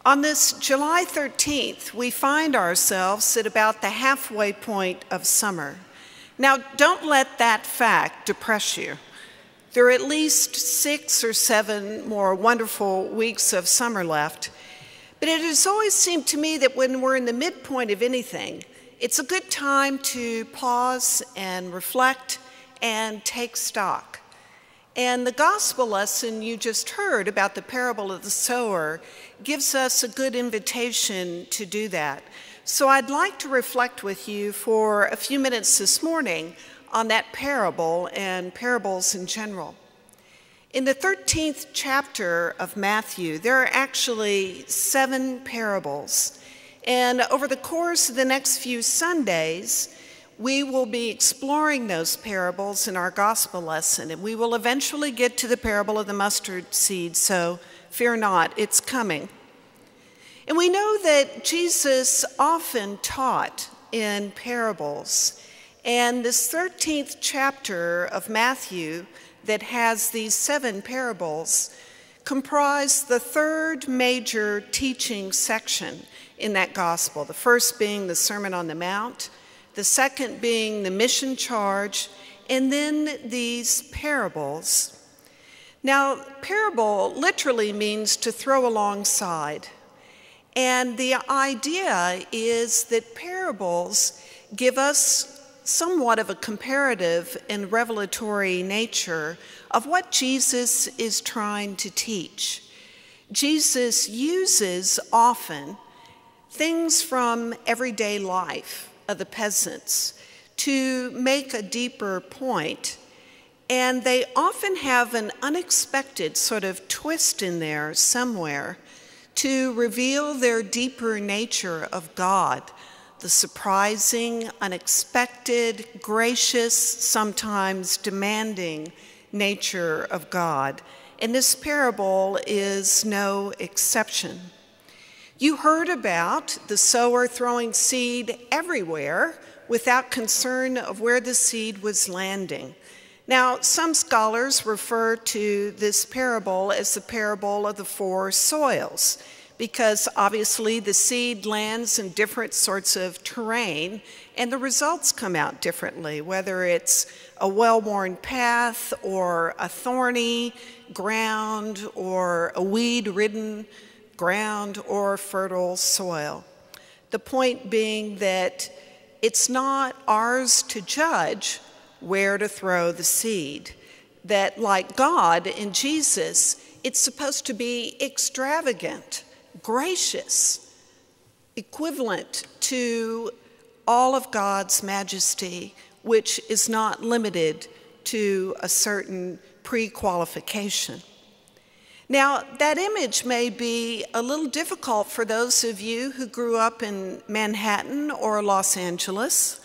On this July 13th, we find ourselves at about the halfway point of summer. Now, don't let that fact depress you. There are at least 6 or 7 more wonderful weeks of summer left, but it has always seemed to me that when we're in the midpoint of anything, it's a good time to pause and reflect and take stock. And the gospel lesson you just heard about the parable of the sower gives us a good invitation to do that. So I'd like to reflect with you for a few minutes this morning on that parable and parables in general. In the 13th chapter of Matthew, there are actually 7 parables. And over the course of the next few Sundays, we will be exploring those parables in our gospel lesson, and we will eventually get to the parable of the mustard seed, so fear not, it's coming. And we know that Jesus often taught in parables, and this 13th chapter of Matthew that has these 7 parables comprise the 3rd major teaching section in that gospel, the first being the Sermon on the Mount, the second being the mission charge, and then these parables. Now, parable literally means to throw alongside. And the idea is that parables give us somewhat of a comparative and revelatory nature of what Jesus is trying to teach. Jesus uses often things from everyday life of the peasants to make a deeper point, and they often have an unexpected sort of twist in there somewhere to reveal their deeper nature of God, the surprising, unexpected, gracious, sometimes demanding nature of God. And this parable is no exception. You heard about the sower throwing seed everywhere without concern of where the seed was landing. Now, some scholars refer to this parable as the parable of the 4 soils, because obviously the seed lands in different sorts of terrain and the results come out differently, whether it's a well-worn path or a thorny ground or a weed-ridden ground or fertile soil. The point being that it's not ours to judge where to throw the seed. That like God in Jesus, it's supposed to be extravagant, gracious, equivalent to all of God's majesty, which is not limited to a certain pre-qualification. Now, that image may be a little difficult for those of you who grew up in Manhattan or Los Angeles.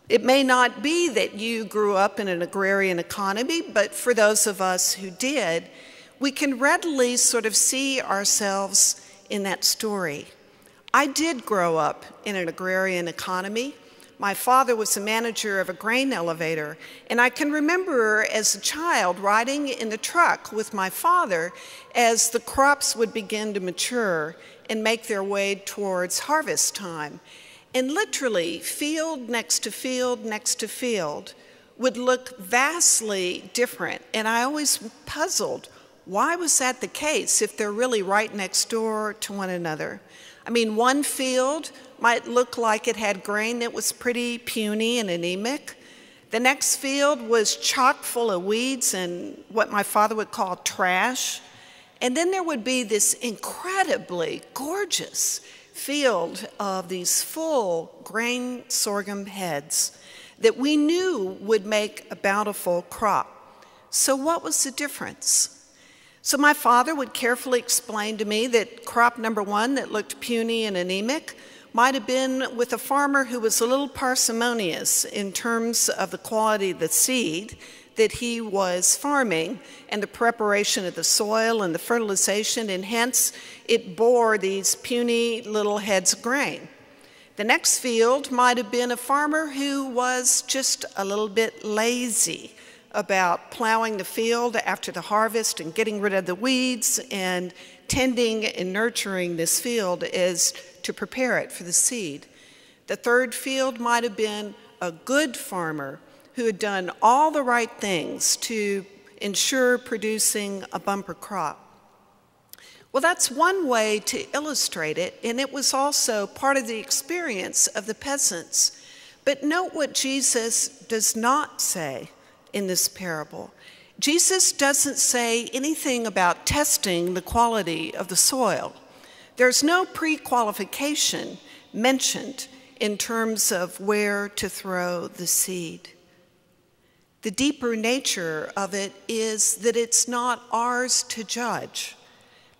It may not be that you grew up in an agrarian economy, but for those of us who did, we can readily sort of see ourselves in that story. I did grow up in an agrarian economy. My father was the manager of a grain elevator, and I can remember as a child riding in the truck with my father as the crops would begin to mature and make their way towards harvest time. And literally, field next to field next to field would look vastly different. And I always puzzled, why was that the case if they're really right next door to one another? I mean, one field might look like it had grain that was pretty puny and anemic. The next field was chock full of weeds and what my father would call trash. And then there would be this incredibly gorgeous field of these full grain sorghum heads that we knew would make a bountiful crop. So what was the difference? So my father would carefully explain to me that crop number 1 that looked puny and anemic might have been with a farmer who was a little parsimonious in terms of the quality of the seed that he was farming and the preparation of the soil and the fertilization, and hence it bore these puny little heads of grain. The next field might have been a farmer who was just a little bit lazy, about plowing the field after the harvest and getting rid of the weeds and tending and nurturing this field as to prepare it for the seed. The third field might have been a good farmer who had done all the right things to ensure producing a bumper crop. Well, that's one way to illustrate it, and it was also part of the experience of the peasants. But note what Jesus does not say in this parable. Jesus doesn't say anything about testing the quality of the soil. There's no pre-qualification mentioned in terms of where to throw the seed. The deeper nature of it is that it's not ours to judge,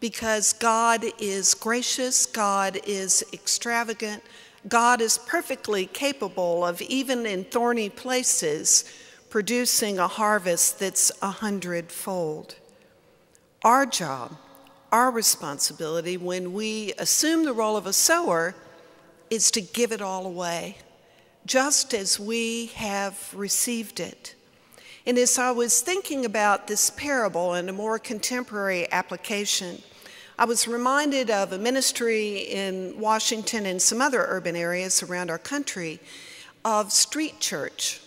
because God is gracious, God is extravagant, God is perfectly capable of, even in thorny places, producing a harvest that's 100-fold. Our job, our responsibility when we assume the role of a sower is to give it all away, just as we have received it. And as I was thinking about this parable in a more contemporary application, I was reminded of a ministry in Washington and some other urban areas around our country of street church.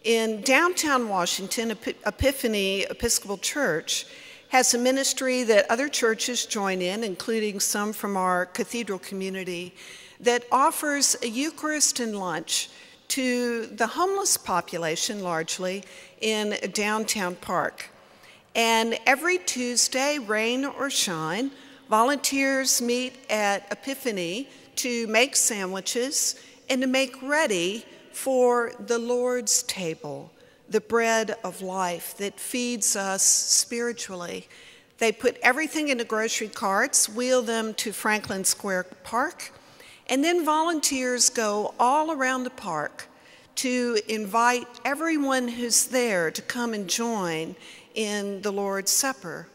In downtown Washington, Epiphany Episcopal Church has a ministry that other churches join in, including some from our Cathedral community, that offers a Eucharist and lunch to the homeless population, largely, in a downtown park. And every Tuesday, rain or shine, volunteers meet at Epiphany to make sandwiches and to make ready for the Lord's table, the bread of life that feeds us spiritually. They put everything into grocery carts, wheel them to Franklin Square Park, and then volunteers go all around the park to invite everyone who's there to come and join in the Lord's Supper,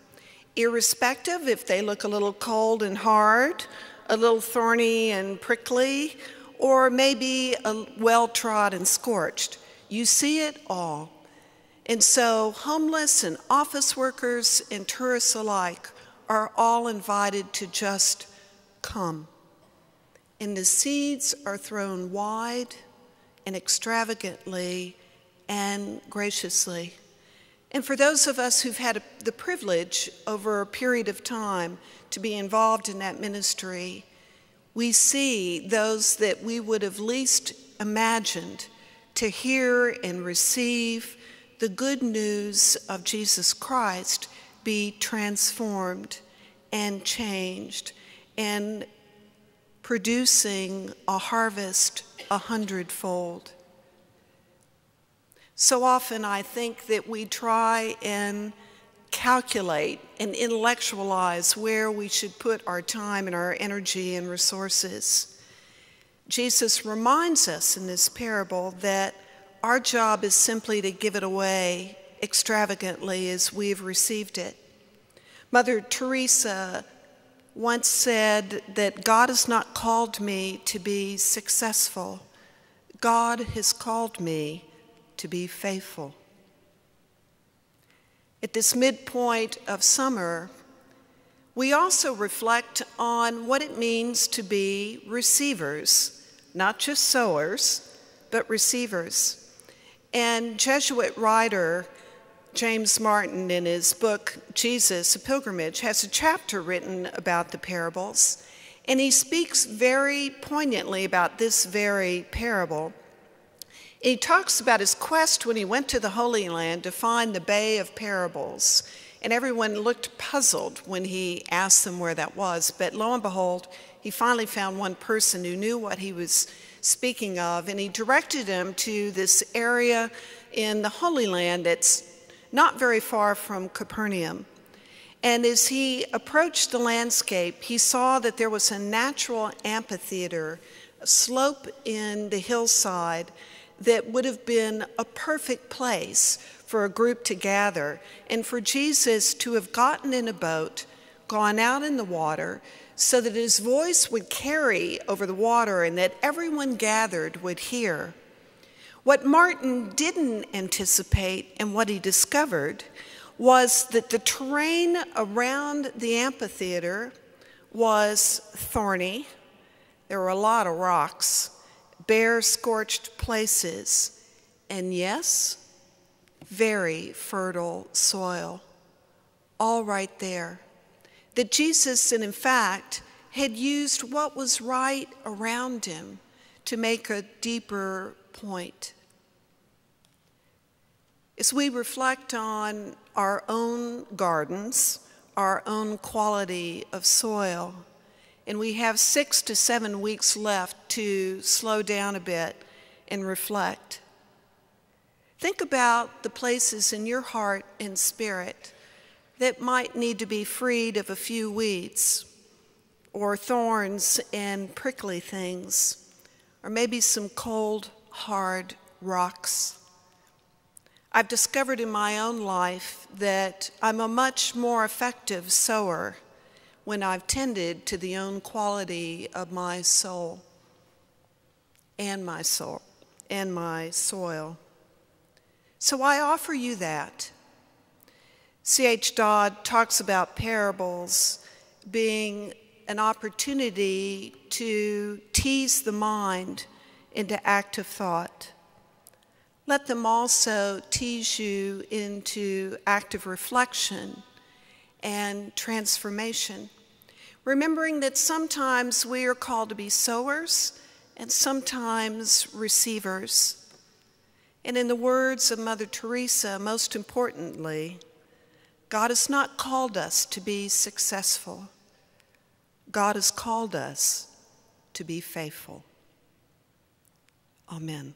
irrespective if they look a little cold and hard, a little thorny and prickly, or maybe well-trod and scorched. You see it all. And so homeless and office workers and tourists alike are all invited to just come. And the seeds are thrown wide and extravagantly and graciously. And for those of us who've had the privilege over a period of time to be involved in that ministry, we see those that we would have least imagined to hear and receive the good news of Jesus Christ be transformed and changed and producing a harvest 100-fold. So often I think that we try and calculate and intellectualize where we should put our time and our energy and resources. Jesus reminds us in this parable that our job is simply to give it away extravagantly as we've received it. Mother Teresa once said that God has not called me to be successful. God has called me to be faithful. At this midpoint of summer, we also reflect on what it means to be receivers, not just sowers, but receivers. And Jesuit writer James Martin, in his book, Jesus, a Pilgrimage, has a chapter written about the parables, and he speaks very poignantly about this very parable. He talks about his quest when he went to the Holy Land to find the Bay of Parables, and everyone looked puzzled when he asked them where that was, but lo and behold, he finally found one person who knew what he was speaking of, and he directed him to this area in the Holy Land that's not very far from Capernaum. And as he approached the landscape, he saw that there was a natural amphitheater, a slope in the hillside that would have been a perfect place for a group to gather and for Jesus to have gotten in a boat, gone out in the water, so that his voice would carry over the water and that everyone gathered would hear. What Martin didn't anticipate and what he discovered was that the terrain around the amphitheater was thorny. There were a lot of rocks, bare, scorched places, and yes, very fertile soil, all right there. That Jesus, and in fact, had used what was right around him to make a deeper point. As we reflect on our own gardens, our own quality of soil, and we have 6 to 7 weeks left to slow down a bit and reflect, think about the places in your heart and spirit that might need to be freed of a few weeds or thorns and prickly things, or maybe some cold, hard rocks. I've discovered in my own life that I'm a much more effective sower when I've tended to the own quality of my soul and my soil. So I offer you that. C.H. Dodd talks about parables being an opportunity to tease the mind into active thought. Let them also tease you into active reflection and transformation, remembering that sometimes we are called to be sowers and sometimes receivers. And in the words of Mother Teresa, most importantly, God has not called us to be successful. God has called us to be faithful. Amen.